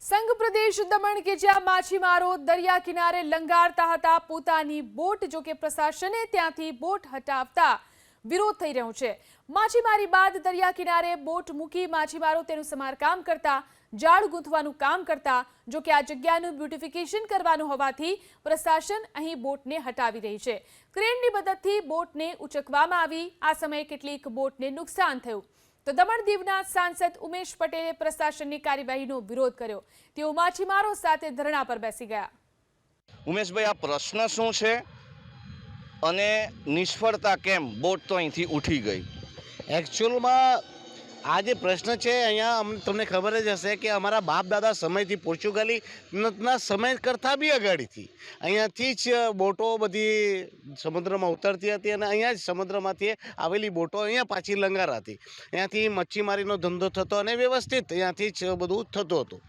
સંઘ પ્રદેશ દમણ કે જ્યાં માછીમારો દરિયા કિનારે લંગારતા હતા પોતાની બોટ, જો કે પ્રશાસને ત્યાંથી બોટ હટાવતા વિરોધ થઈ રહ્યો છે। માછીમારી બાદ દરિયા કિનારે બોટ મૂકી માછીમારો તેનું સમારકામ કરતા, જાળ ગૂંથવાનું કામ કરતા, જો કે આ જગ્યાનું બ્યુટિફિકેશન કરવાનું હોવાથી પ્રશાસન અહીં બોટને હટાવી રહી છે। ક્રેનની મદદથી બોટને ઉંચકવામાં આવી। આ સમયે કેટલીક બોટને નુકસાન થયું તો દમણ દીવના સાંસદ ઉમેશ પટેલે પ્રશાસનની કાર્યવાહીનો વિરોધ કર્યો। તેઓ માછીમારો સાથે ધરણા પર બેસી ગયા। ઉમેશભાઈ, આ પ્રશ્ન શું છે અને નિષ્ફળતા કેમ? બોટ તો અહીંથી ઉઠી ગઈ। એકચ્યુઅલમાં આ જે પ્રશ્ન છે અહીંયા તમને ખબર જ હશે કે અમારા બાપ દાદા સમયથી પોર્ચુગાલીના સમય કરતાં બી અગાડીથી અહીંયાથી જ બોટો બધી સમુદ્રમાં ઉતરતી હતી અને અહીંયા જ સમુદ્રમાંથી આવેલી બોટો અહીંયા પાછી લંગારાતી। અહીંયાથી મચ્છીમારીનો ધંધો થતો અને વ્યવસ્થિત અહીંયાથી જ બધું થતું હતું।